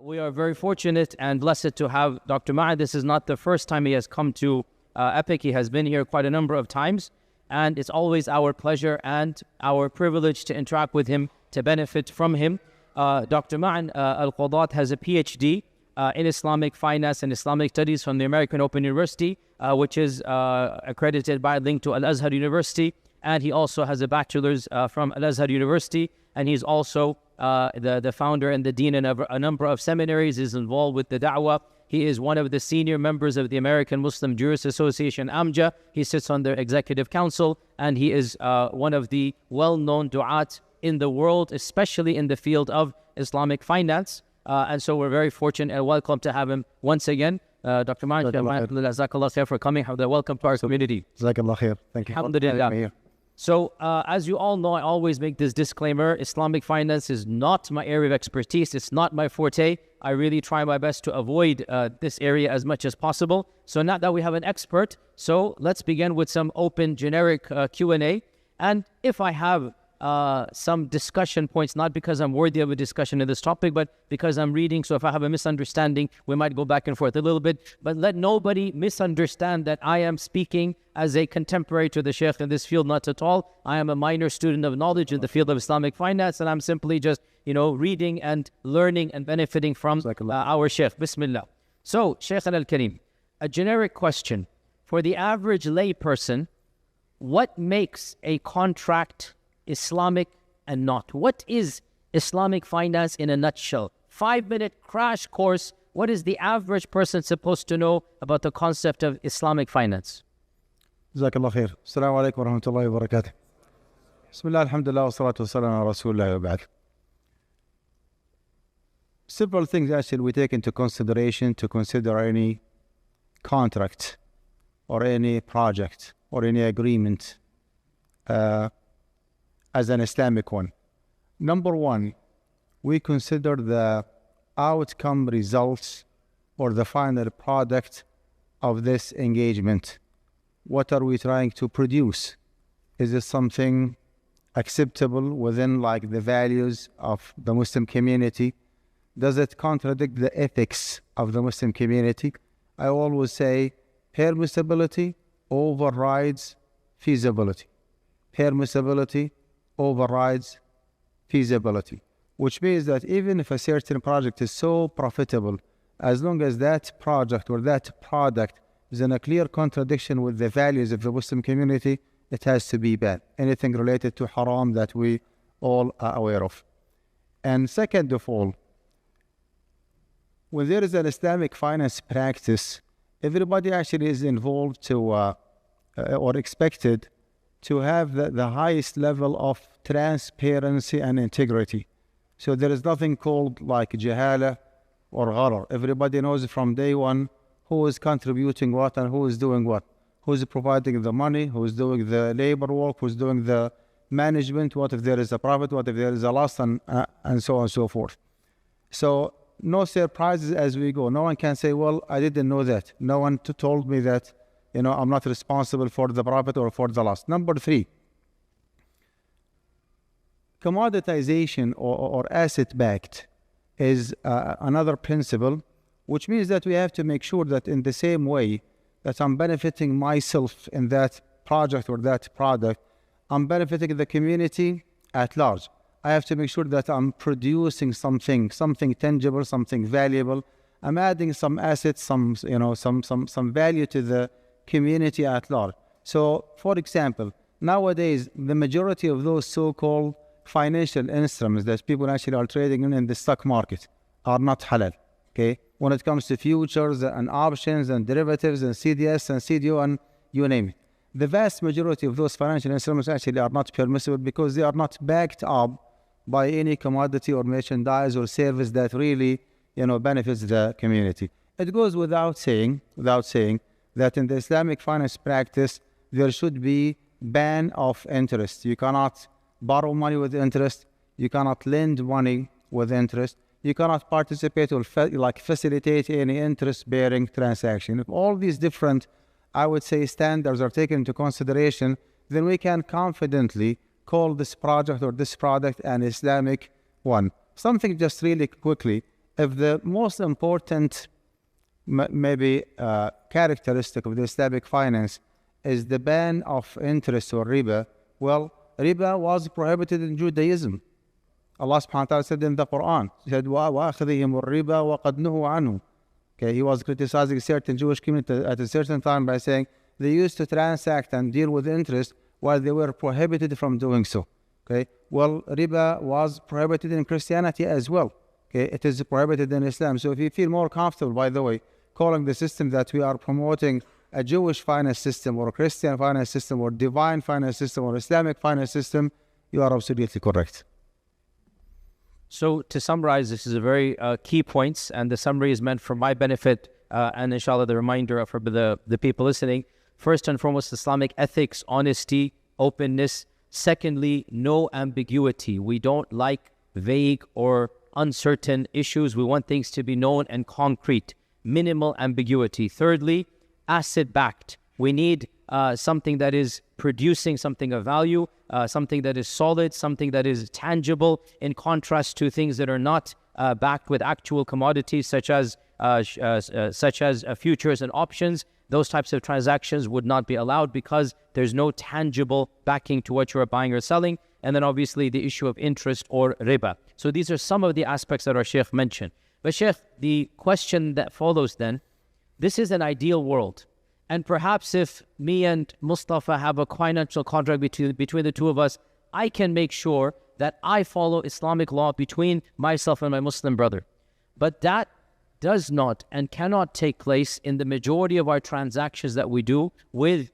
We are very fortunate and blessed to have Dr. Ma'ad. This is not the first time he has come to EPIC. He has been here quite a number of times, and it's always our pleasure and our privilege to interact with him, to benefit from him. Dr. Ma'ad Al-Qadhi has a PhD in Islamic finance and Islamic studies from the American Open University, which is accredited by link to Al-Azhar University, and he also has a bachelor's from Al-Azhar University, and he's also the founder and the dean of a number of seminaries. Is involved with the Dawah. He is one of the senior members of the American Muslim Jurist Association, AMJA. He sits on their executive council, and he is one of the well-known du'at in the world, especially in the field of Islamic finance. And so we're very fortunate and welcome to have him once again. Dr. Ma'ad, Jazakallah khair for coming. Welcome to our community. Jazakallah khair. Thank you. Alhamdulillah. So, as you all know, I always make this disclaimer. Islamic finance is not my area of expertise. It's not my forte. I really try my best to avoid this area as much as possible. So now that we have an expert, so let's begin with some open, generic Q&A. And if I have some discussion points, not because I'm worthy of a discussion in this topic, but because I'm reading. So if I have a misunderstanding, we might go back and forth a little bit. But let nobody misunderstand that I am speaking as a contemporary to the Sheikh in this field, not at all. I am a minor student of knowledge in the field of Islamic finance, and I'm simply just, reading and learning and benefiting from our Sheikh. Bismillah. So, Sheikh Al-Kareem, a generic question. For the average lay person, what makes a contract Islamic and not? What is Islamic finance in a nutshell? 5-minute crash course. What is the average person supposed to know about the concept of Islamic finance? Jazakallah khair. Assalamu alaikum wa rahmatullahi wa barakatuh. Bismillah, alhamdulillah, wa salatu wa salam ala rasulullah wa ba'd. Several things actually we take into consideration to consider any contract or any project or any agreement as an Islamic one. Number one, we consider the outcome results or the final product of this engagement. What are we trying to produce? Is it something acceptable within the values of the Muslim community? Does it contradict the ethics of the Muslim community? I always say permissibility overrides feasibility. Permissibility overrides feasibility, which means that even if a certain project is so profitable, as long as that project or that product is in a clear contradiction with the values of the Muslim community, it has to be banned. Anything related to haram that we all are aware of. And second of all, when there is an Islamic finance practice, everybody actually is involved to or expected to have the highest level of transparency and integrity. So there is nothing called like jahala or gharar. Everybody knows from day one who is contributing what and who is doing what. Who is providing the money, who is doing the labor work, who is doing the management, what if there is a profit, what if there is a loss, and so on and so forth. So no surprises as we go. No one can say, well, I didn't know that. No one told me that, I'm not responsible for the profit or for the loss. Number three, commoditization or asset-backed is another principle, which means that we have to make sure that in the same way that I'm benefiting myself in that project or that product, I'm benefiting the community at large. I have to make sure that I'm producing something tangible, something valuable. I'm adding some assets, some value to the community at large. So, for example, nowadays, the majority of those so-called financial instruments that people actually are trading in the stock market are not halal, okay? When it comes to futures and options and derivatives and CDS and CDO and you name it. The vast majority of those financial instruments actually are not permissible because they are not backed up by any commodity or merchandise or service that really, benefits the community. It goes without saying that in the Islamic finance practice, there should be ban of interest. You cannot borrow money with interest. You cannot lend money with interest. You cannot participate or facilitate any interest-bearing transaction. If all these different, I would say, standards are taken into consideration, then we can confidently call this project or this product an Islamic one. Something just really quickly, if the most important maybe characteristic of the Islamic finance is the ban of interest or riba, well, riba was prohibited in Judaism. Allah subhanahu wa ta'ala said in the Quran, He said, وَأَخْذِهِمُ الرِّبَا وَقَدْ نُهُوا عَنْهُ. Okay, He was criticizing certain Jewish community at a certain time by saying they used to transact and deal with interest while they were prohibited from doing so. Okay, well, riba was prohibited in Christianity as well. Okay, it is prohibited in Islam. So if you feel more comfortable, by the way, calling the system that we are promoting a Jewish finance system or a Christian finance system or divine finance system or Islamic finance system, you are absolutely correct. So to summarize, this is a very key points, and the summary is meant for my benefit and inshallah the reminder for the people listening. First and foremost, Islamic ethics, honesty, openness. Secondly, no ambiguity. We don't like vague or uncertain issues. We want things to be known and concrete. Minimal ambiguity. Thirdly, asset-backed. We need something that is producing something of value, something that is solid, something that is tangible, in contrast to things that are not backed with actual commodities such as futures and options. Those types of transactions would not be allowed because there's no tangible backing to what you're buying or selling. And then obviously the issue of interest or riba. So these are some of the aspects that our Sheikh mentioned. But Sheikh, the question that follows then, this is an ideal world. And perhaps if me and Mustafa have a financial contract between the two of us, I can make sure that I follow Islamic law between myself and my Muslim brother. But that does not and cannot take place in the majority of our transactions that we do with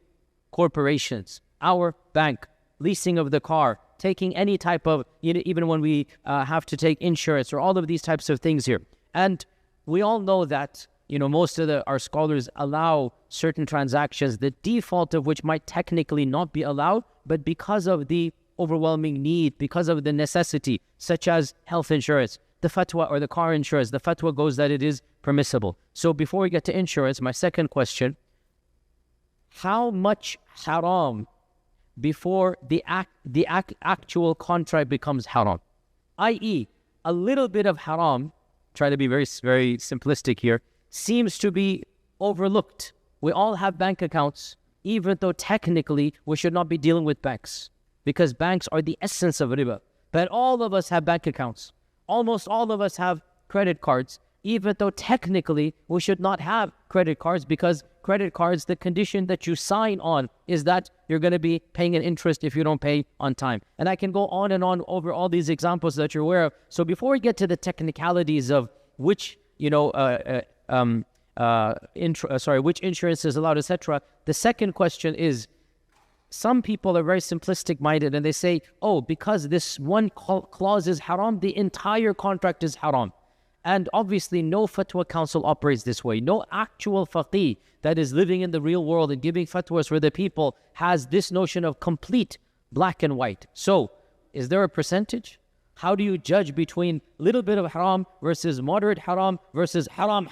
corporations, our bank, leasing of the car, taking any type of, even when we have to take insurance or all of these types of things here. And we all know that, most of our scholars allow certain transactions, the default of which might technically not be allowed, but because of the overwhelming need, because of the necessity, such as health insurance, the fatwa or the car insurance, the fatwa goes that it is permissible. So before we get to insurance, my second question, how much haram before the actual contract becomes haram? I.e., a little bit of haram, try to be very, very simplistic here, seems to be overlooked. We all have bank accounts, even though technically we should not be dealing with banks because banks are the essence of riba. But all of us have bank accounts. Almost all of us have credit cards, even though technically we should not have credit cards because credit cards, the condition that you sign on is that you're going to be paying an interest if you don't pay on time. And I can go on and on over all these examples that you're aware of. So before we get to the technicalities of which, which insurance is allowed, etc., the second question is, some people are very simplistic minded and they say, oh, because this one clause is haram, the entire contract is haram. And obviously no fatwa council operates this way. No actual faqih that is living in the real world and giving fatwas for the people has this notion of complete black and white. So is there a percentage? How do you judge between little bit of haram versus moderate haram versus haram?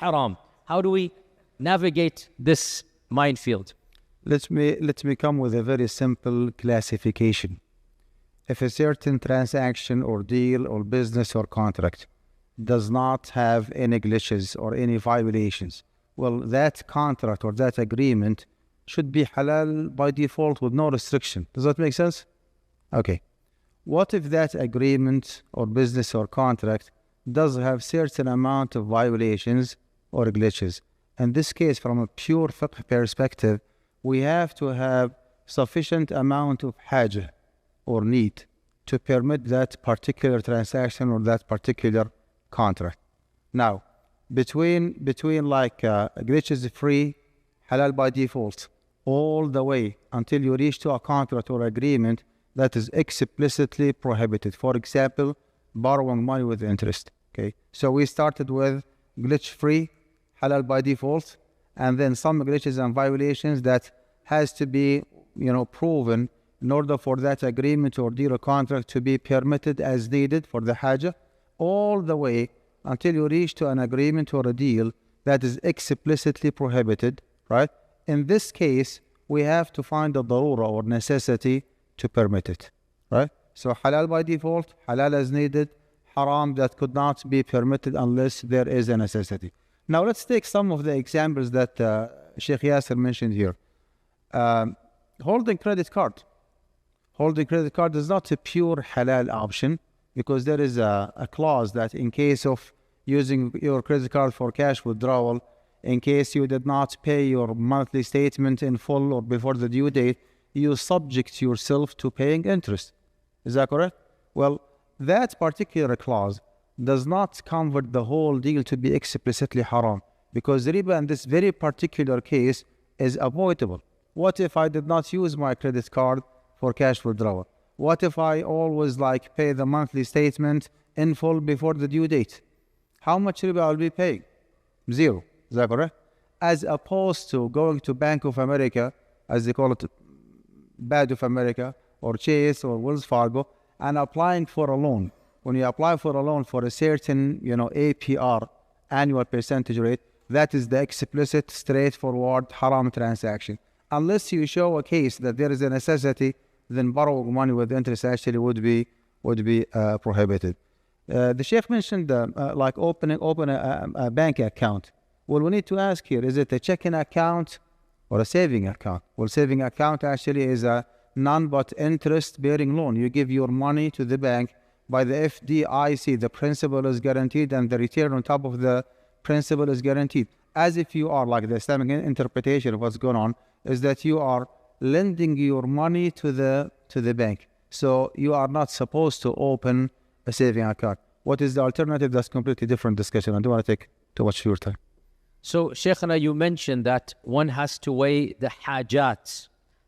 How do we navigate this minefield? Let me come with a very simple classification. If a certain transaction or deal or business or contract does not have any glitches or any violations, well, that contract or that agreement should be halal by default with no restriction. Does that make sense? Okay. What if that agreement or business or contract does have certain amount of violations or glitches? In this case, from a pure fiqh perspective, we have to have sufficient amount of hajah or need to permit that particular transaction or that particular contract. Now, between glitches free, halal by default, all the way until you reach to a contract or agreement that is explicitly prohibited. For example, borrowing money with interest. Okay, so we started with glitch free, halal by default, and then some glitches and violations that has to be, proven in order for that agreement or deal or contract to be permitted as needed for the hajah, all the way until you reach to an agreement or a deal that is explicitly prohibited, right? In this case, we have to find a darura or necessity to permit it, right? So halal by default, halal as needed, haram that could not be permitted unless there is a necessity. Now let's take some of the examples that Sheikh Yasir mentioned here. Holding credit card. Holding credit card is not a pure halal option, because there is a clause that in case of using your credit card for cash withdrawal, in case you did not pay your monthly statement in full or before the due date, you subject yourself to paying interest. Is that correct? Well, that particular clause does not convert the whole deal to be explicitly haram, because riba in this very particular case is avoidable. What if I did not use my credit card for cash withdrawal? What if I always pay the monthly statement in full before the due date? How much riba I'll be paying? Zero. Is that correct? As opposed to going to Bank of America, as they call it, Bank of America, or Chase, or Wells Fargo, and applying for a loan. When you apply for a loan for a certain, APR, annual percentage rate, that is the explicit, straightforward, haram transaction. Unless you show a case that there is a necessity, then borrowing money with interest actually would be prohibited. The Sheikh mentioned open a bank account. Well, we need to ask here, is it a checking account or a saving account? Well, saving account actually is a none but interest-bearing loan. You give your money to the bank. By the FDIC, the principal is guaranteed and the return on top of the principal is guaranteed. As if you are, the Islamic interpretation of what's going on, is that you are lending your money to the bank. So you are not supposed to open a saving account. What is the alternative? That's completely different discussion. I don't want to take too much of your time. So, Shaykhana, you mentioned that one has to weigh the hajat,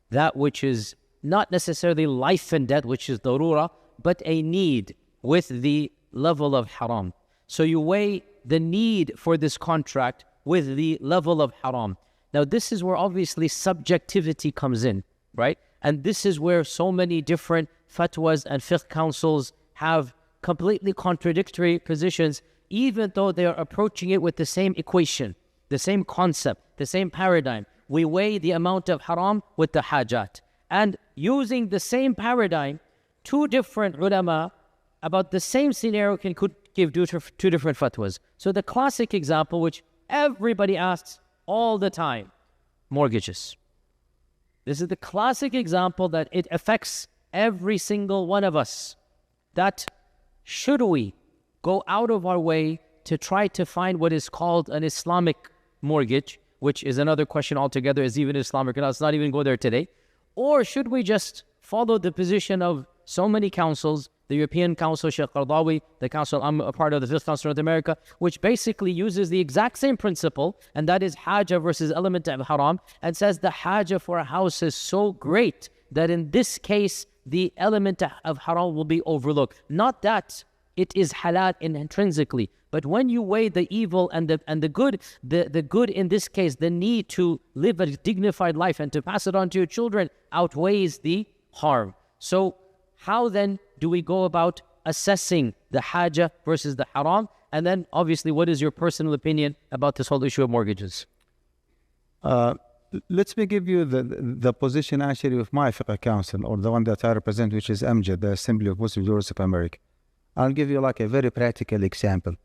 that which is not necessarily life and death, which is darura, but a need, with the level of haram. So you weigh the need for this contract with the level of haram. Now, this is where obviously subjectivity comes in, right? And this is where so many different fatwas and fiqh councils have completely contradictory positions, even though they are approaching it with the same equation, the same concept, the same paradigm. We weigh the amount of haram with the hajat. And using the same paradigm, two different ulama about the same scenario could give two different fatwas. So the classic example, which everybody asks all the time, mortgages. This is the classic example that it affects every single one of us. That should we go out of our way to try to find what is called an Islamic mortgage, which is another question altogether, is even Islamic or not? Let's not even go there today. Or should we just follow the position of so many councils, the European Council, Sheikh Qadhi, the council I'm a part of, the Fifth Council of North America, which basically uses the exact same principle, and that is haja versus element of haram, and says the haja for a house is so great that in this case, the element of haram will be overlooked. Not that it is halal intrinsically, but when you weigh the evil and the good, the good in this case, the need to live a dignified life and to pass it on to your children outweighs the harm. So how then do we go about assessing the haja versus the haram? And then obviously, what is your personal opinion about this whole issue of mortgages? Let me give you the position actually of my fiqh council, or the one that I represent, which is AMJAD, the Assembly of Muslim Jurists of America. I'll give you a very practical example.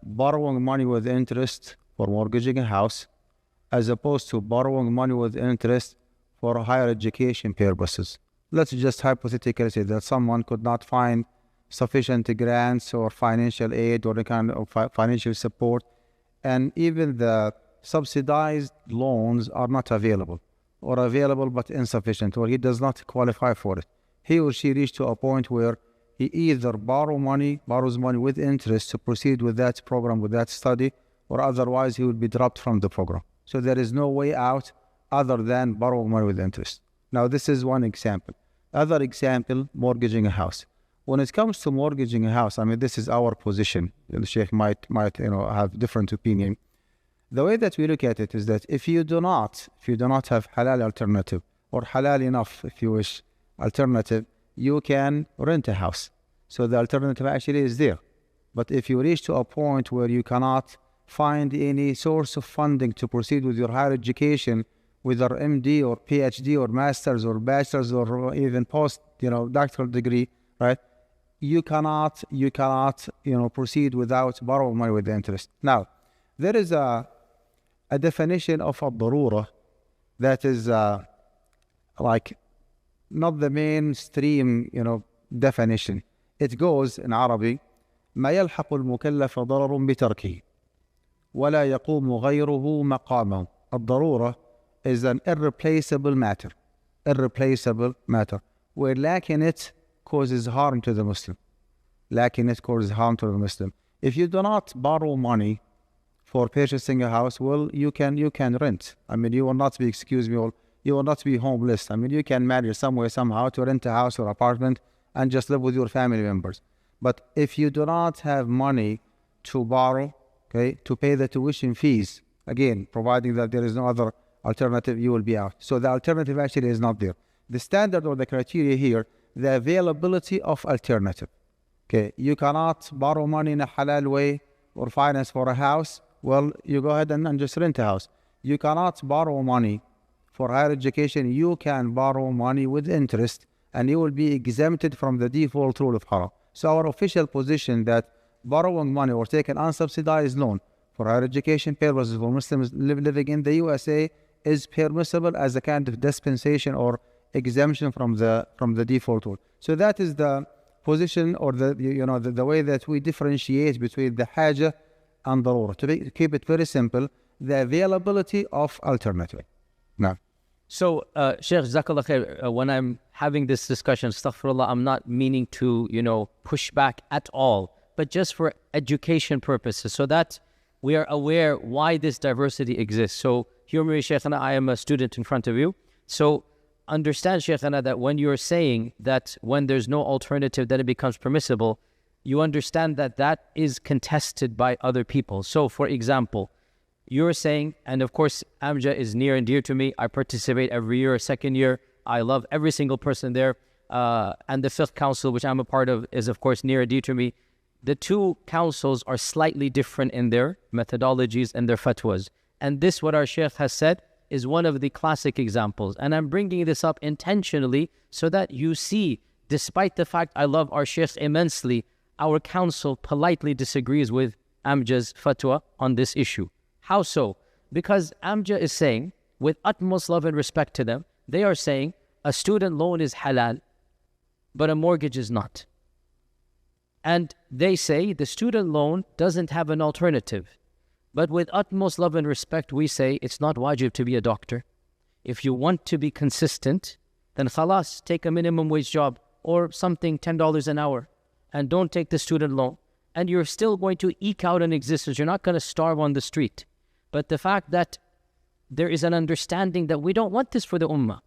Borrowing money with interest for mortgaging a house, as opposed to borrowing money with interest for higher education purposes. Let's just hypothetically say that someone could not find sufficient grants or financial aid or any kind of financial support, and even the subsidized loans are not available, or available but insufficient, or he does not qualify for it. He or she reached to a point where he either borrows money with interest to proceed with that program, with that study, or otherwise he would be dropped from the program. So there is no way out other than borrowing money with interest. Now, this is one example. Other example, mortgaging a house. When it comes to mortgaging a house, I mean, this is our position. The Sheikh might have different opinion. The way that we look at it is that if you do not have halal alternative, or halal enough, if you wish, alternative, you can rent a house. So the alternative actually is there. But if you reach to a point where you cannot find any source of funding to proceed with your higher education, whether MD or PhD or master's or bachelor's or even post, doctoral degree, right? you cannot, proceed without borrowing money with interest. Now, there is a definition of الضرورة that is like not the mainstream, definition. It goes in Arabic: ما يلحق المكلف ضرر بتركه ولا يقوم غيره مقامه. الضرورة is an irreplaceable matter. Where lacking it causes harm to the Muslim. If you do not borrow money for purchasing a house, well, you can rent. I mean, you will not be, you will not be homeless. I mean, you can manage somewhere, somehow to rent a house or apartment and just live with your family members. But if you do not have money to borrow, to pay the tuition fees, again, providing that there is no other alternative, you will be out. So the alternative actually is not there. The standard or the criteria here, the availability of alternative. You cannot borrow money in a halal way or finance for a house. Well, you go ahead and just rent a house. You cannot borrow money for higher education. You can borrow money with interest, and you will be exempted from the default rule of haram. So our official position that borrowing money or taking unsubsidized loan for higher education purposes for Muslims living in the USA is permissible as a kind of dispensation or exemption from the default rule. So that is the position or the way that we differentiate between the haja and darura. To keep it very simple, the availability of alternative. Now, so Sheikh, Jazakallah khair, when I'm having this discussion, astaghfirullah, I'm not meaning to push back at all, but just for education purposes, so that we are aware why this diversity exists. So hear me, Shaykhana, I am a student in front of you. So understand, Shaykhana, that when you're saying that when there's no alternative, then it becomes permissible, you understand that that is contested by other people. So for example, you're saying, and of course, Amja is near and dear to me. I participate every year, second year. I love every single person there. And the Fiqh Council, which I'm a part of, is of course near and dear to me. The two councils are slightly different in their methodologies and their fatwas. And this, what our Shaykh has said, is one of the classic examples. And I'm bringing this up intentionally so that you see, despite the fact I love our Shaykh immensely, our council politely disagrees with Amja's fatwa on this issue. How so? Because Amja is saying, with utmost love and respect to them, they are saying a student loan is halal, but a mortgage is not. And they say the student loan doesn't have an alternative. But with utmost love and respect, we say it's not wajib to be a doctor. If you want to be consistent, then khalas, take a minimum wage job or something, $10 an hour, and don't take the student loan. And you're still going to eke out an existence. You're not going to starve on the street. But the fact that there is an understanding that we don't want this for the ummah.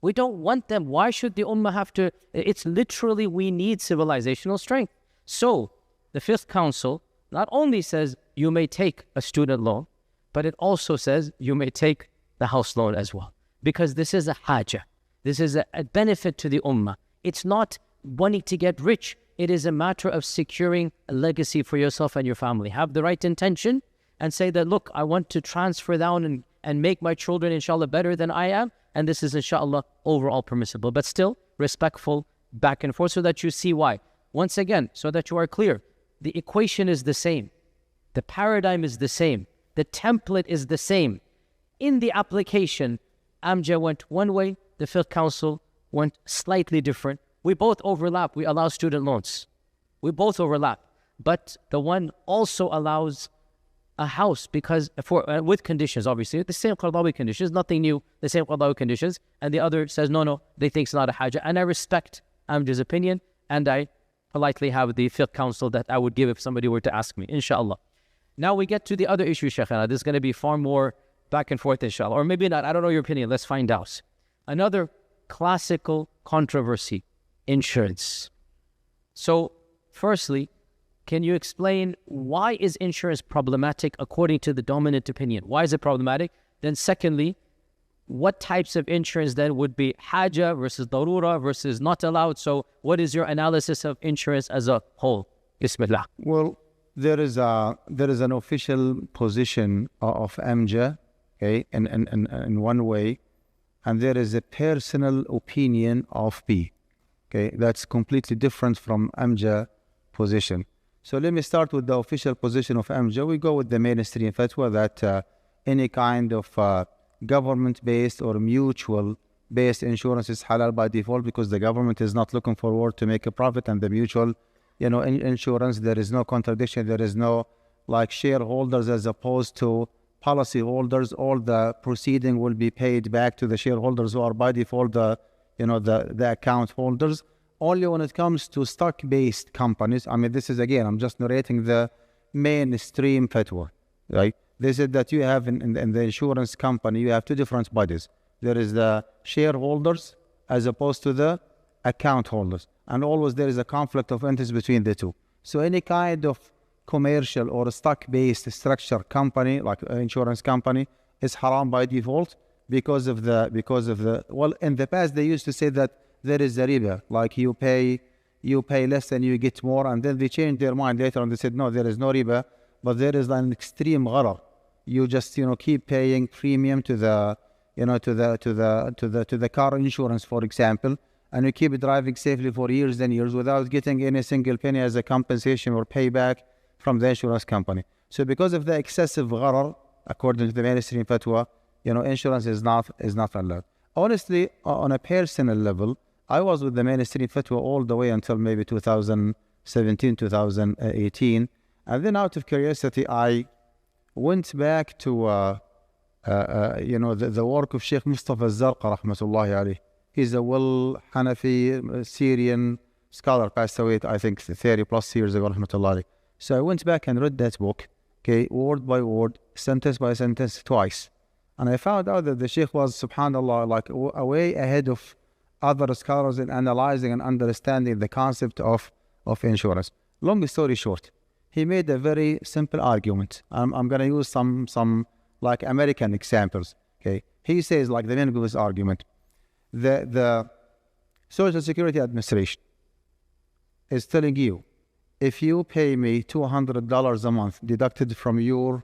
We don't want them. Why should the ummah have to? It's literally, we need civilizational strength. So the Fifth Council not only says you may take a student loan, but it also says you may take the house loan as well. Because this is a haja. This is a benefit to the ummah. It's not wanting to get rich. It is a matter of securing a legacy for yourself and your family. Have the right intention and say that, look, I want to transfer down and make my children, inshallah, better than I am. And this is, inshallah, overall permissible. But still, respectful back and forth so that you see why. Once again, so that you are clear, the equation is the same. The paradigm is the same. The template is the same. In the application, Amja went one way, the Fiqh Council went slightly different. We both overlap. We allow student loans. We both overlap. But the one also allows a house because with conditions, obviously. The same Qadhi conditions, nothing new, the same Qadhi conditions. And the other says, no, they think it's not a haja. And I respect Amja's opinion, and I politely have the Fiqh Council that I would give if somebody were to ask me, inshallah. Now we get to the other issue, Shaykhana. This is going to be far more back and forth, inshallah. Or maybe not. I don't know your opinion. Let's find out. Another classical controversy, insurance. So, firstly, can you explain why is insurance problematic according to the dominant opinion? Why is it problematic? Then secondly, what types of insurance then would be haja versus darura versus not allowed? So what is your analysis of insurance as a whole? Bismillah. Well, there is an official position of Amja, in one way, and there is a personal opinion of B. Okay, that's completely different from AMJA position. So let me start with the official position of AMJA. We go with the mainstream fatwa that any kind of government-based or mutual-based insurance is halal by default, because the government is not looking forward to make a profit, and the mutual, insurance, there is no contradiction. There is no like shareholders as opposed to policy holders. All the proceeding will be paid back to the shareholders, who are by default the account holders. Only when it comes to stock-based companies, I mean, this is, again, I'm just narrating the mainstream fatwa, right? They said that you have in the insurance company, you have two different bodies. There is the shareholders as opposed to the account holders. And always there is a conflict of interest between the two. So any kind of commercial or stock-based structure company, like an insurance company, is haram by default because of the, well, in the past they used to say that there is a riba, like you pay less and you get more, and then they changed their mind later and they said, no, there is no riba, but there is an extreme gharar. You just, keep paying premium to the, to the car insurance, for example, and you keep driving safely for years and years without getting any single penny as a compensation or payback from the insurance company. So because of the excessive gharar, according to the mainstream fatwa, insurance is not allowed. Honestly, on a personal level, I was with the mainstream fatwa all the way until maybe 2017, 2018. And then out of curiosity, I went back to, the work of Sheikh Mustafa Zarqa, rahmatullahi alayhi. He's a Hanafi Syrian scholar, passed away, I think, 30 plus years ago, rahmatullahi alayhi. So I went back and read that book, okay, word by word, sentence by sentence, twice. And I found out that the Sheikh was, subhanAllah, like way ahead of other scholars in analyzing and understanding the concept of insurance. Long story short, he made a very simple argument. I'm going to use some like American examples. Okay, he says, like, the main of his argument, the Social Security Administration is telling you, if you pay me $200 a month deducted from your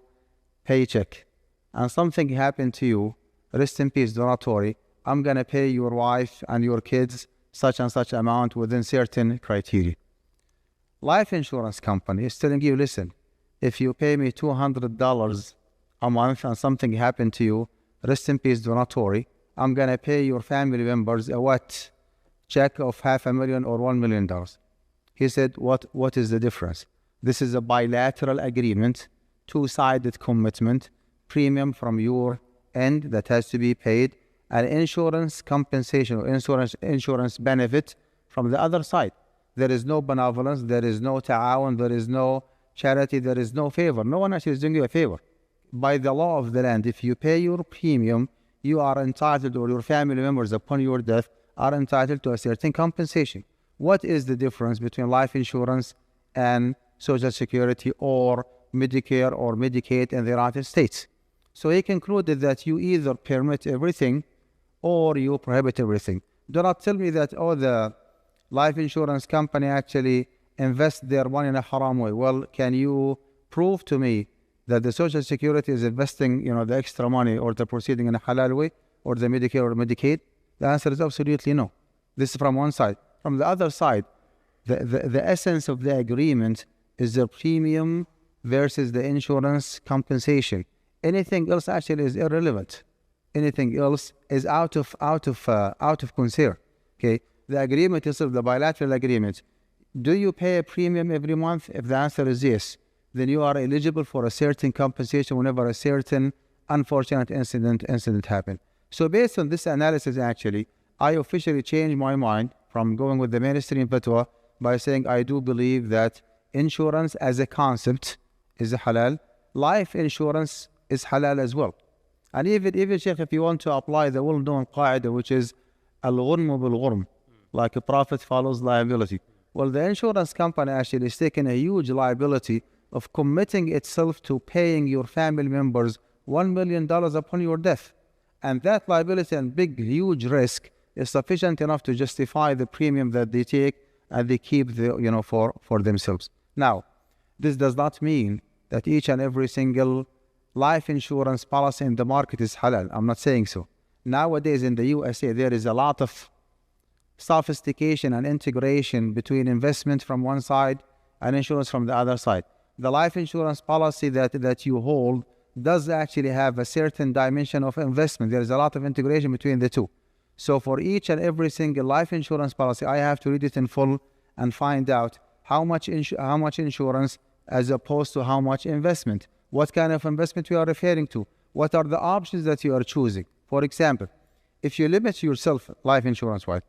paycheck, and something happened to you, rest in peace, donatory, I'm going to pay your wife and your kids such and such amount within certain criteria. Life insurance company is telling you, listen, if you pay me $200 a month and something happened to you, rest in peace, donatory, I'm going to pay your family members a what? Check of $500,000 or $1 million. He said, what is the difference? This is a bilateral agreement, two-sided commitment, premium from your end that has to be paid, and insurance compensation or insurance benefit from the other side. There is no benevolence, there is no ta'awun, there is no charity, there is no favor. No one actually is doing you a favor. By the law of the land, if you pay your premium, you are entitled, or your family members upon your death are entitled to a certain compensation. What is the difference between life insurance and Social Security or Medicare or Medicaid in the United States? So he concluded that you either permit everything or you prohibit everything. Do not tell me that, the life insurance company actually invest their money in a haram way. Well, can you prove to me that the Social Security is investing, the extra money or the proceeding in a halal way, or the Medicare or Medicaid? The answer is absolutely no. This is from one side. From the other side, the essence of the agreement is the premium versus the insurance compensation. Anything else actually is irrelevant. Anything else is out of concern. Okay, the agreement is the bilateral agreement. Do you pay a premium every month? If the answer is yes, then you are eligible for a certain compensation whenever a certain unfortunate incident happens. So based on this analysis, actually, I officially changed my mind from going with the mainstream fatwa by saying I do believe that insurance as a concept is halal. Life insurance is halal as well. And even Sheikh, if you want to apply the well-known qaida, which is al-ghurm bil-ghurm, like a profit follows liability. Well, the insurance company actually is taking a huge liability of committing itself to paying your family members $1 million upon your death. And that liability and big, huge risk is sufficient enough to justify the premium that they take and they keep for themselves. Now, this does not mean that each and every single life insurance policy in the market is halal. I'm not saying so. Nowadays in the USA, there is a lot of sophistication and integration between investment from one side and insurance from the other side. The life insurance policy that you hold does actually have a certain dimension of investment. There is a lot of integration between the two. So for each and every single life insurance policy, I have to read it in full and find out how much insurance as opposed to how much investment. What kind of investment we are referring to? What are the options that you are choosing? For example, if you limit yourself, life insurance-wise,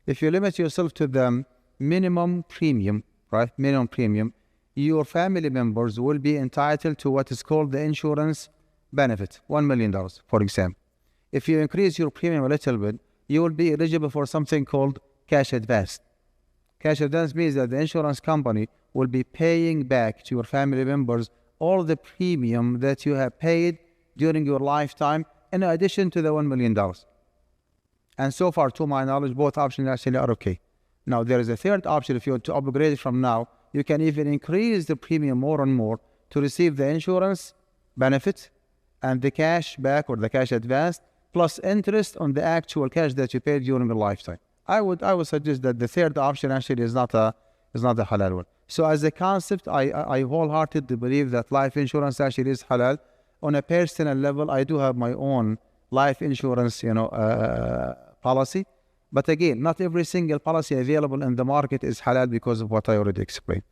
if you limit yourself to the minimum premium, right? Minimum premium, your family members will be entitled to what is called the insurance benefit, $1 million, for example. If you increase your premium a little bit, you will be eligible for something called cash advance. Cash advance means that the insurance company will be paying back to your family members all the premium that you have paid during your lifetime, in addition to the $1 million. And so far, to my knowledge, both options actually are okay. Now, there is a third option. If you want to upgrade it from now, you can even increase the premium more and more to receive the insurance benefit and the cash back or the cash advance, plus interest on the actual cash that you paid during your lifetime. I would suggest that the third option actually is not a halal one. So as a concept, I wholeheartedly believe that life insurance actually is halal. On a personal level, I do have my own life insurance, policy. But again, not every single policy available in the market is halal because of what I already explained.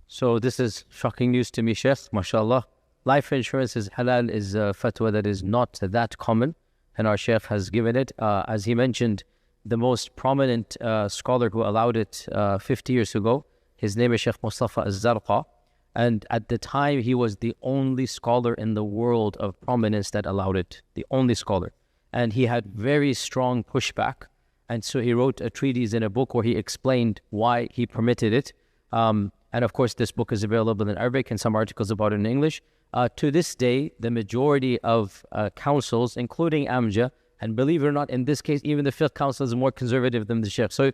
So this is shocking news to me, Sheikh, mashallah. Life insurance is halal is a fatwa that is not that common, and our Sheikh has given it. As he mentioned, the most prominent scholar who allowed it 50 years ago, his name is Sheikh Mustafa Az-Zarqa, and at the time he was the only scholar in the world of prominence that allowed it, the only scholar. And he had very strong pushback, and so he wrote a treatise in a book where he explained why he permitted it. And of course, this book is available in Arabic and some articles about it in English. To this day, the majority of councils, including AMJA, and believe it or not, in this case, even the fiqh council is more conservative than the sheikh. So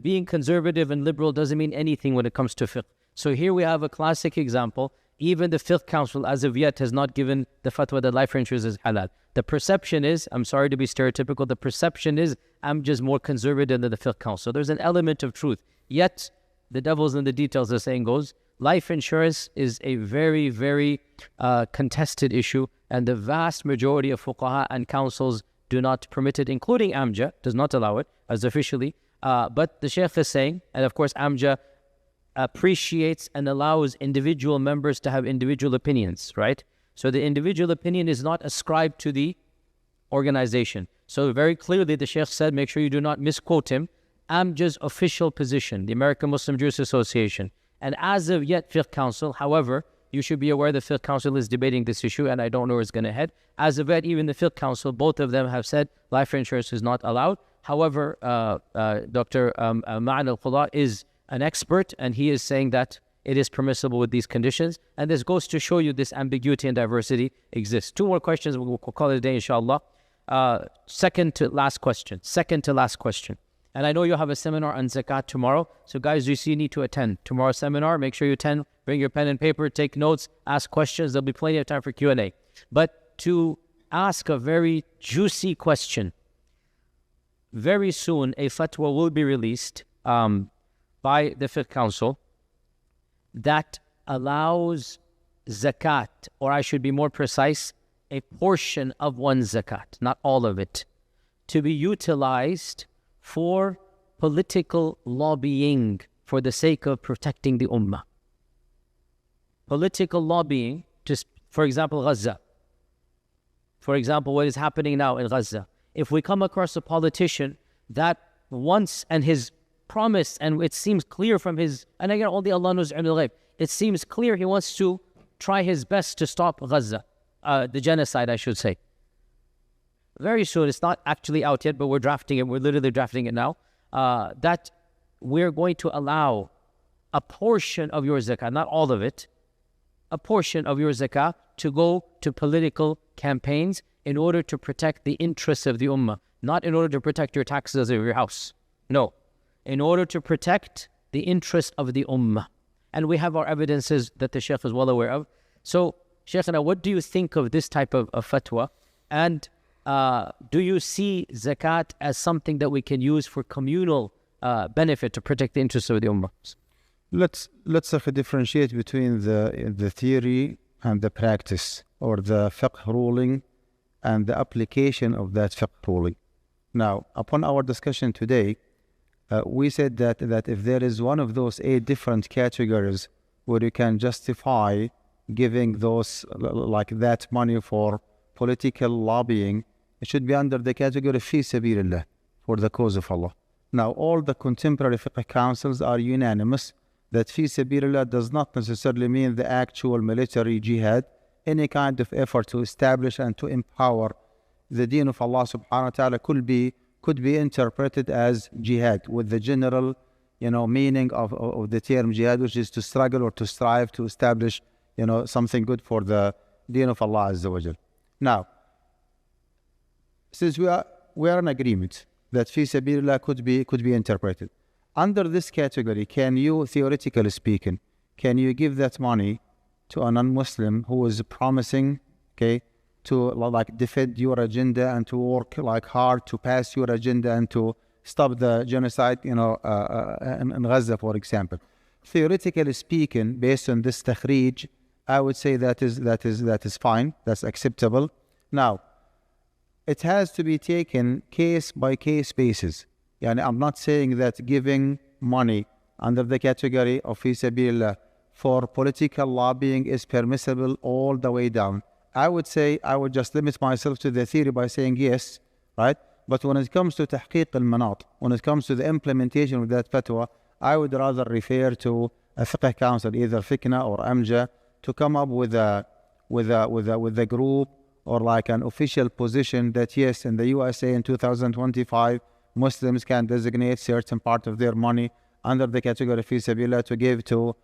being conservative and liberal doesn't mean anything when it comes to fiqh. So here we have a classic example. Even the fiqh council, as of yet, has not given the fatwa that life insurance is halal. The perception is, I'm sorry to be stereotypical, the perception is I'm just more conservative than the fiqh council. There's an element of truth. Yet, the devil's in the details, the saying goes. Life insurance is a very, very contested issue, and the vast majority of fuqaha and councils do not permit it, including AMJA, does not allow it as officially. But the Shaykh is saying, and of course AMJA appreciates and allows individual members to have individual opinions, right? So the individual opinion is not ascribed to the organization. So very clearly the Shaykh said, make sure you do not misquote him, AMJA's official position, the American Muslim Jurists Association. And as of yet, Fiqh Council, however, you should be aware the Fiqh Council is debating this issue, and I don't know where it's going to head. As of yet, even the Fiqh Council, both of them have said life insurance is not allowed. However, Dr. Ma'an al-Qadhi is an expert, and he is saying that it is permissible with these conditions. And this goes to show you this ambiguity and diversity exists. Two more questions, we'll call it a day, inshallah. Second to last question. And I know you'll have a seminar on zakat tomorrow. So guys, you need to attend tomorrow's seminar. Make sure you attend. Bring your pen and paper, take notes, ask questions. There'll be plenty of time for Q&A. But to ask a very juicy question, very soon a fatwa will be released by the Fiqh Council that allows zakat, or I should be more precise, a portion of one's zakat, not all of it, to be utilized for political lobbying for the sake of protecting the ummah. Political lobbying, just for example, Gaza. For example, what is happening now in Gaza. If we come across a politician that wants, and his promise, and it seems clear from his, and again, only Allah knows ilm al-ghaib, it seems clear he wants to try his best to stop Gaza, the genocide, I should say. Very soon, it's not actually out yet, but we're drafting it, we're literally drafting it now, that we're going to allow a portion of your zakah, not all of it, a portion of your zakah to go to political campaigns in order to protect the interests of the ummah, not in order to protect your taxes of your house. No, in order to protect the interests of the ummah. And we have our evidences that the Shaykh is well aware of. So, Shaykhana, what do you think of this type of fatwa? And do you see zakat as something that we can use for communal benefit to protect the interests of the ummah? Let's differentiate between the theory and the practice, or the fiqh ruling and the application of that fiqh ruling. Now, upon our discussion today, we said that if there is one of those 8 different categories where you can justify giving those, like that money for political lobbying, it should be under the category fi sabilillah, for the cause of Allah. Now, all the contemporary fiqh councils are unanimous that fi sabilillah does not necessarily mean the actual military jihad, any kind of effort to establish and to empower the deen of Allah subhanahu wa ta'ala could be interpreted as jihad, with the general, meaning of the term jihad, which is to struggle or to strive to establish, something good for the deen of Allah Azza wa Jal. Now, since we are in agreement that fi sabilillah could be interpreted under this category, can you, theoretically speaking, can you give that money to a non-Muslim who is promising, to like defend your agenda and to work like hard to pass your agenda and to stop the genocide, in Gaza, for example? Theoretically speaking, based on this takhrij, I would say that is fine, that's acceptable. Now, it has to be taken case by case basis. I'm not saying that giving money under the category of fi sabilillah for political lobbying is permissible all the way down. I would say I would just limit myself to the theory by saying yes, right? But when it comes to tahqiq al-manat, when it comes to the implementation of that fatwa, I would rather refer to a fiqh council, either Fikna or Amja, to come up with a group or like an official position that yes, in the USA in 2025, Muslims can designate certain part of their money under the category fi sabilillah to give to,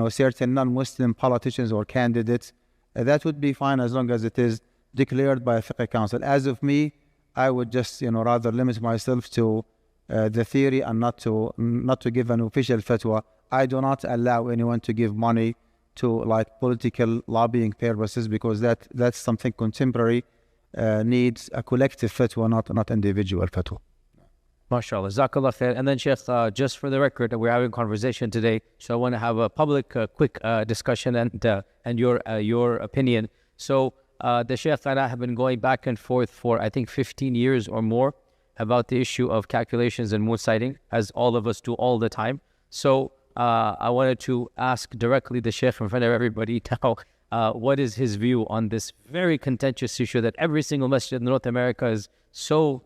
certain non-Muslim politicians or candidates. That would be fine as long as it is declared by a fiqh council. As of me, I would just, rather limit myself to the theory and not to give an official fatwa. I do not allow anyone to give money to like political lobbying purposes, because that's something contemporary, needs a collective fatwa, not individual fatwa. MashaAllah, Jazakallah khair. And then Sheikh, just for the record, we're having a conversation today, so I want to have a public, quick discussion and your opinion. So the Sheikh and I have been going back and forth for, I think, 15 years or more about the issue of calculations and moon sighting, as all of us do all the time. So I wanted to ask directly the Sheikh in front of everybody now, what is his view on this very contentious issue that every single masjid in North America is so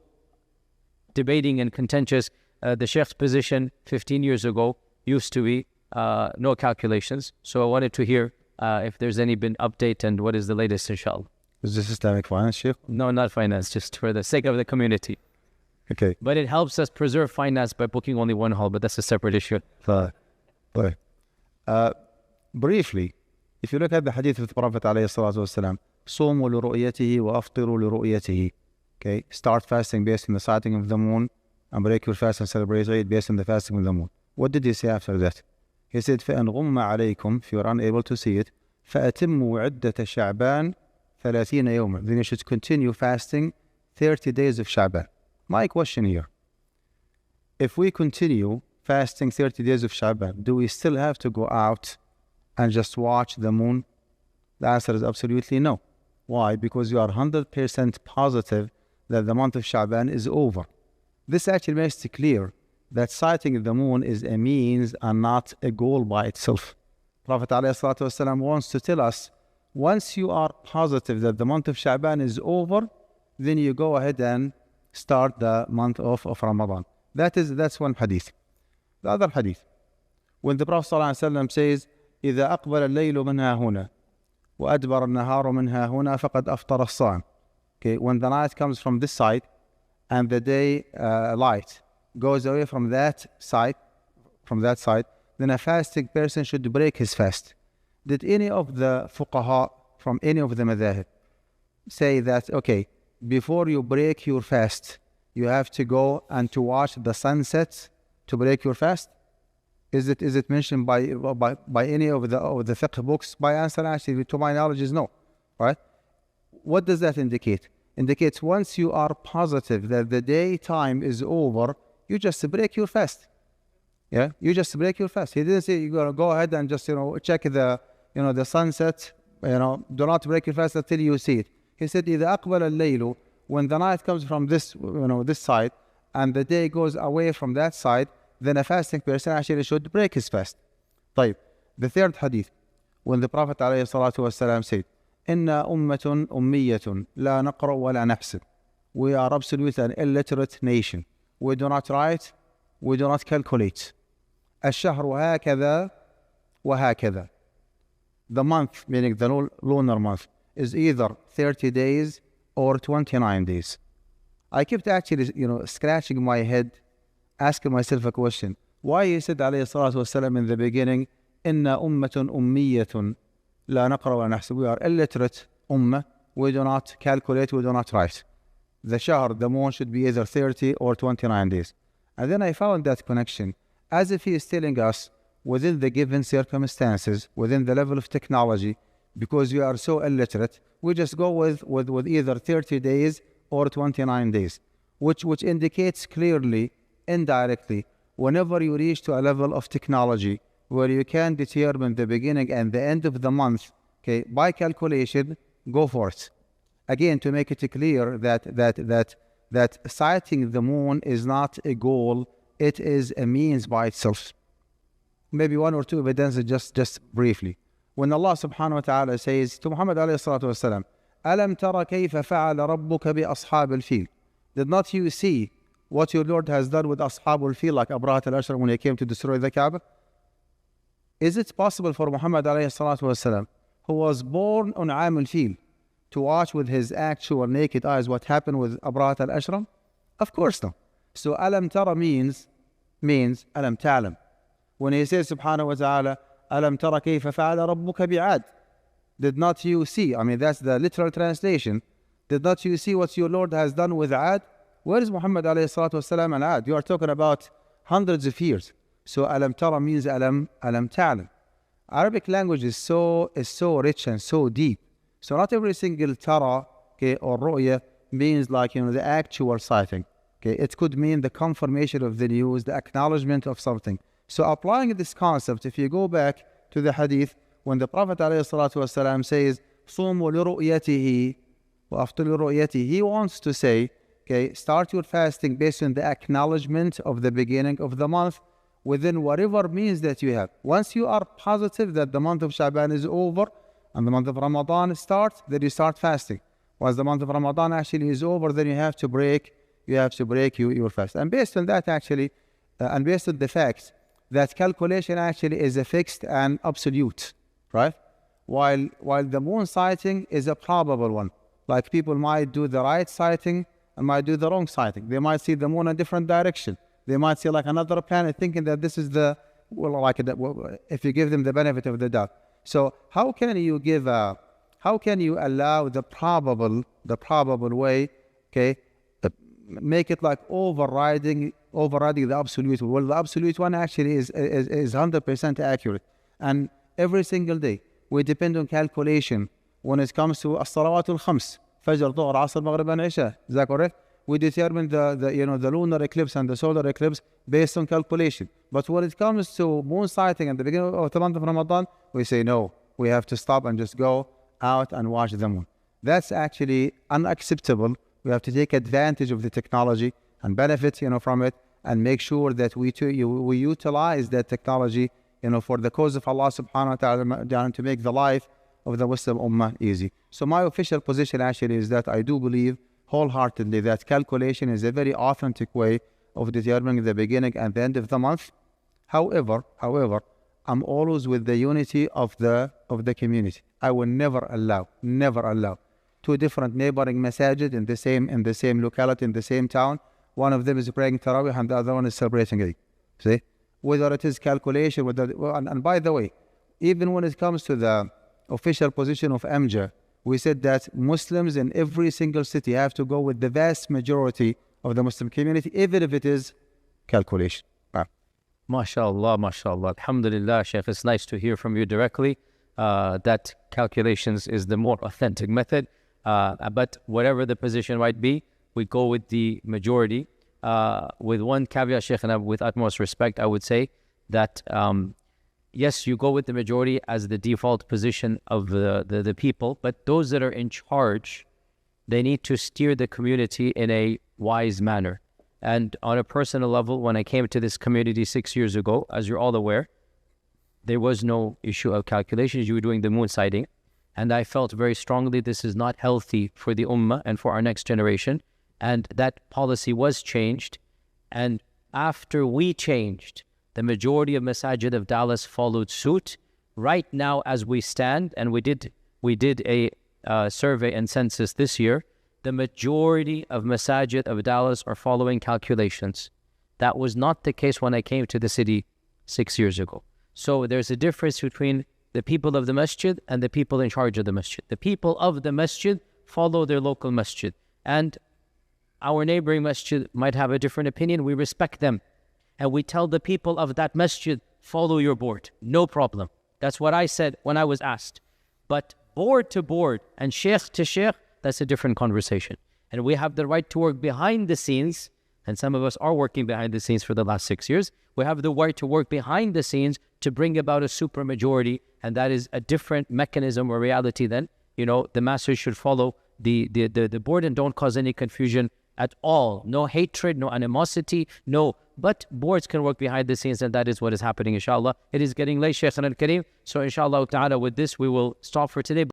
debating and contentious. The Sheikh's position 15 years ago used to be no calculations. So I wanted to hear if there's any been update and what is the latest, inshallah. Is this Islamic finance, Sheikh? No, not finance, just for the sake of the community. Okay. But it helps us preserve finance by booking only one hall, but that's a separate issue. Briefly, if you look at the hadith of the Prophet ﷺ, صوموا لرؤيته وأفطروا لرؤيته. Okay, start fasting based on the sighting of the moon and break your fast and celebrate Eid based on the fasting of the moon. What did he say after that? He said, فَإِنْ غُمَّ عَلَيْكُمْ, if you are unable to see it, فَأَتِمُّوا عِدَّةَ شَعْبَانَ 30 يوما. Then you should continue fasting 30 days of Sha'ban. My question here, if we continue fasting 30 days of Sha'ban, do we still have to go out and just watch the moon? The answer is absolutely no. Why? Because you are 100% positive that the month of Sha'ban is over. This actually makes it clear that sighting the moon is a means and not a goal by itself. Prophet ﷺ wants to tell us, once you are positive that the month of Sha'ban is over, then you go ahead and start the month of Ramadan. That's one hadith. The other hadith, when the Prophet ﷺ says, إِذَا أَقْبَلَ اللَّيْلُ مِنْهَا هُنَا وَأَدْبَرَ النَّهَارُ مِنْهَا هُنَا فَقَدْ أَفْطَرَ الصَّائِمُ. Okay, when the night comes from this side and the day light goes away from that side, then a fasting person should break his fast. Did any of the fuqaha from any of the madhahib say that, okay, before you break your fast, you have to go and to watch the sunset to break your fast? Is it mentioned by any of the fiqh books? My answer actually, to my knowledge, is no. Right? What does that indicate? indicates once you are positive that the daytime is over, you just break your fast. Yeah, you just break your fast. He didn't say you're gonna go ahead and just check the the sunset. Do not break your fast until you see it. He said, إذا أقبل الليل, when the night comes from this this side, and the day goes away from that side, then a fasting person actually should break his fast. طيب, the third hadith, when the Prophet ﷺ said, إن أمة أمية لا نقرأ ولا نحسب. We are absolutely an illiterate nation. We do not write, we do not calculate. الشهر هكذا وهكذا. The month, meaning the lunar month, is either 30 days or 29 days. I kept actually, scratching my head, asking myself a question. Why he said, alayhi salatu wasalam, in the beginning, إِنَّا أُمَّةٌ أُمِّيَّةٌ لَا نَقْرَ وَلَا نَحْسِبُ. We are illiterate ummah. We do not calculate, we do not write. The shahr, the moon, should be either 30 or 29 days. And then I found that connection, as if he is telling us, within the given circumstances, within the level of technology, because you are so illiterate, we just go with either 30 days or 29 days, which indicates clearly, indirectly, whenever you reach to a level of technology where you can determine the beginning and the end of the month, okay, by calculation, go for it. Again, to make it clear that sighting the moon is not a goal, it is a means by itself. Maybe one or two evidences just briefly. When Allah subhanahu wa ta'ala says to Muhammad alayhi salatu wasalam, أَلَمْ تَرَ كَيْفَ فَعَلَ رَبُّكَ بِأَصْحَابِ الْفِيلِ. Did not you see what your Lord has done with Ashab al-Fil, like Abrahat al-Ashram when he came to destroy the Kaaba? Is it possible for Muhammad alayhi salatu wasalam, who was born on Am al-Fil, to watch with his actual naked eyes what happened with Abrahat al-Ashram? Of course not. So Alam Tara means Alam Ta'lam. When he says subhanahu wa ta'ala, Alam Tara kayfa fa'ala rabbuka bi'ad. Did not you see? I mean, that's the literal translation. Did not you see what your Lord has done with Ad? Where is Muhammad alayhi salatu wasalam and Ad? You are talking about hundreds of years. So Alam Tara means Alam Ta'lam. Arabic language is so rich and so deep. So not every single Tara, okay, or Ru'ya means like, the actual sighting. Okay, it could mean the confirmation of the news, the acknowledgement of something. So applying this concept, if you go back to the hadith, when the Prophet ﷺ says, صُومُوا لِرُؤْيَتِهِ وَأَفْطِرُوا لِرُؤْيَتِهِ, he wants to say, okay, start your fasting based on the acknowledgement of the beginning of the month within whatever means that you have. Once you are positive that the month of Shaban is over and the month of Ramadan starts, then you start fasting. Once the month of Ramadan actually is over, then you have to break your fast. And based on that actually, and based on the fact that calculation actually is a fixed and absolute, right? While the moon sighting is a probable one. Like people might do the right sighting and might do the wrong sighting. They might see the moon in a different direction. They might see like another planet thinking that this is if you give them the benefit of the doubt. So how can you allow the probable way, okay, make it like overriding the absolute one? Well, the absolute one actually is 100% accurate. And every single day, we depend on calculation when it comes to as-salawatul khams, Fajr, Dhuhr, Asr, Maghrib, and Isha. Is that correct? We determine the lunar eclipse and the solar eclipse based on calculation. But when it comes to moon sighting at the beginning of the month of Ramadan, we say no. We have to stop and just go out and watch the moon. That's actually unacceptable. We have to take advantage of the technology and benefit, from it, and make sure that we utilize that technology, for the cause of Allah subhanahu wa ta'ala, to make the life of the Muslim Ummah easy. So my official position actually is that I do believe wholeheartedly that calculation is a very authentic way of determining the beginning and the end of the month. However, I'm always with the unity of the community. I will never allow two different neighboring masajid in the same locality, in the same town. One of them is praying Tarawih and the other one is celebrating Eid. See? Whether it is calculation, and by the way, even when it comes to the official position of MJ, we said that Muslims in every single city have to go with the vast majority of the Muslim community, even if it is calculation. MashaAllah, MashaAllah. Alhamdulillah, Shaykh, it's nice to hear from you directly that calculations is the more authentic method. But whatever the position might be, we go with the majority. With one caveat, Sheikh, and with utmost respect, I would say that yes, you go with the majority as the default position of the people, but those that are in charge, they need to steer the community in a wise manner. And on a personal level, when I came to this community 6 years ago, as you're all aware, there was no issue of calculations. You were doing the moon sighting. And I felt very strongly this is not healthy for the ummah and for our next generation. And that policy was changed. And after we changed, the majority of masajid of Dallas followed suit. Right now, as we stand, and we did a survey and census this year, the majority of masajid of Dallas are following calculations. That was not the case when I came to the city 6 years ago. So there's a difference between the people of the masjid and the people in charge of the masjid. The people of the masjid follow their local masjid. And our neighboring masjid might have a different opinion. We respect them. And we tell the people of that masjid, follow your board. No problem. That's what I said when I was asked. But board to board and sheikh to sheikh, that's a different conversation. And we have the right to work behind the scenes. And some of us are working behind the scenes for the last 6 years. We have the right to work behind the scenes to bring about a supermajority. And that is a different mechanism or reality than, the masses should follow the board and don't cause any confusion at all. No hatred, no animosity, no. But boards can work behind the scenes, and that is what is happening, inshallah. It is getting late, Shaykh al-Kareem. So inshallah ta'ala, with this, we will stop for today.